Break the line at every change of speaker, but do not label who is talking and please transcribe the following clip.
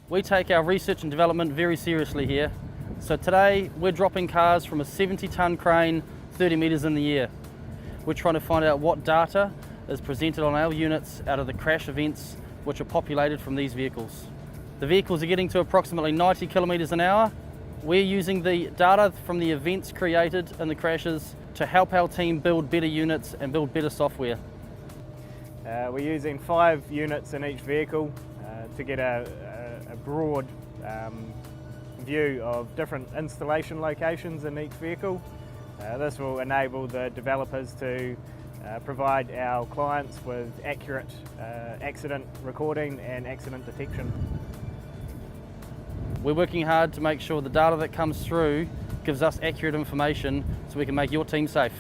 We take our research and development very seriously here. So today we're dropping cars from a 70-tonne crane 30 metres in the air. We're trying to find out what data is presented on our units out of the crash events which are populated from these vehicles. The vehicles are getting to approximately 90 kilometres an hour. We're using the data from the events created in the crashes to help our team build better units and build better software.
We're using 5 units in each vehicle to get a broad view of different installation locations in each vehicle. This will enable the developers to provide our clients with accurate accident recording and accident detection.
We're working hard to make sure the data that comes through gives us accurate information so we can make your team safe.